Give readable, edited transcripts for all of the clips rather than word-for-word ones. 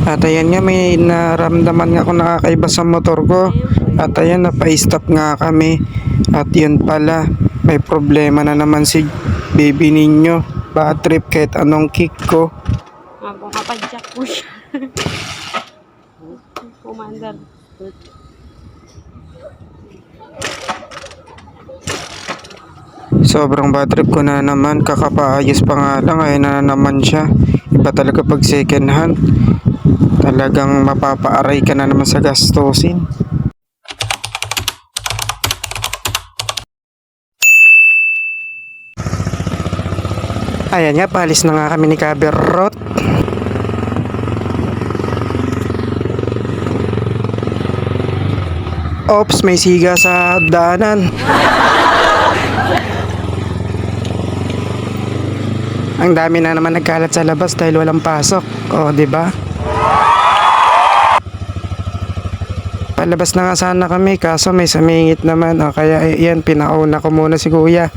At ayan nga, may naramdaman nga ako nakakaiba sa motor ko. At ayan, napa-stop nga kami. At yun pala, may problema na naman si baby ninyo. Bad trip kahit anong kick ko. Ako kapadyak po siya. Commander. Sobrang bad trip ko na naman. Kakapaayos pa nga lang, ayun na naman siya. Iba talaga pag second hand. Talagang mapapaaray ka na naman sa gastusin. Ayan nga, paalis na nga kami ni Kaberot. Ops, may siga sa daanan. Ang dami na naman nagkalat sa labas dahil walang pasok. O, di ba? Palabas na nga sana kami kaso may sumingit naman. O, kaya yan, pinauna ko muna si kuya.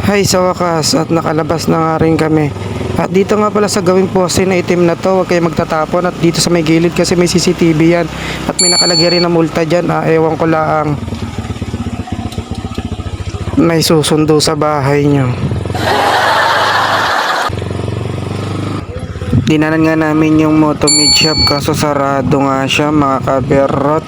Hay, sa wakas at nakalabas na nga rin kami. At dito nga pala sa gawing poste na itim na to, huwag kayo magtatapon. At dito sa may gilid kasi may CCTV yan. At may nakalagay rin na multa dyan. Ewan ko lang. May susundo sa bahay nyo. Dinanan nga namin yung Motomid shop kaso sarado nga siya, mga kaberot.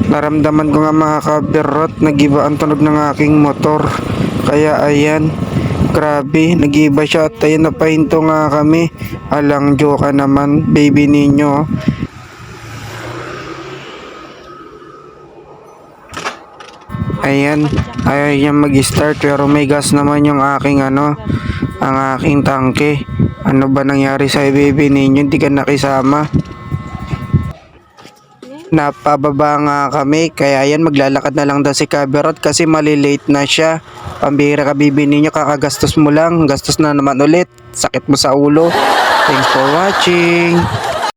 Naramdaman ko nga, mga kaberot, nag-iba ang tunog ng aking motor. Kaya ayan, grabe, nag-iba siya at ayun, napahinto nga kami. Alang joke naman, baby ninyo. Ayan, ayaw niya mag-start pero may gas naman yung aking ang aking tangke. Ano ba nangyari sa baby ninyo? Hindi ka nakisama. Napababa nga kami, kaya yan, maglalakad na lang daw si Kaberot kasi malilate na siya. Pambihira ka, bibi ninyo, kakagastos mo lang, gastos na naman ulit, sakit mo sa ulo. Thanks for watching.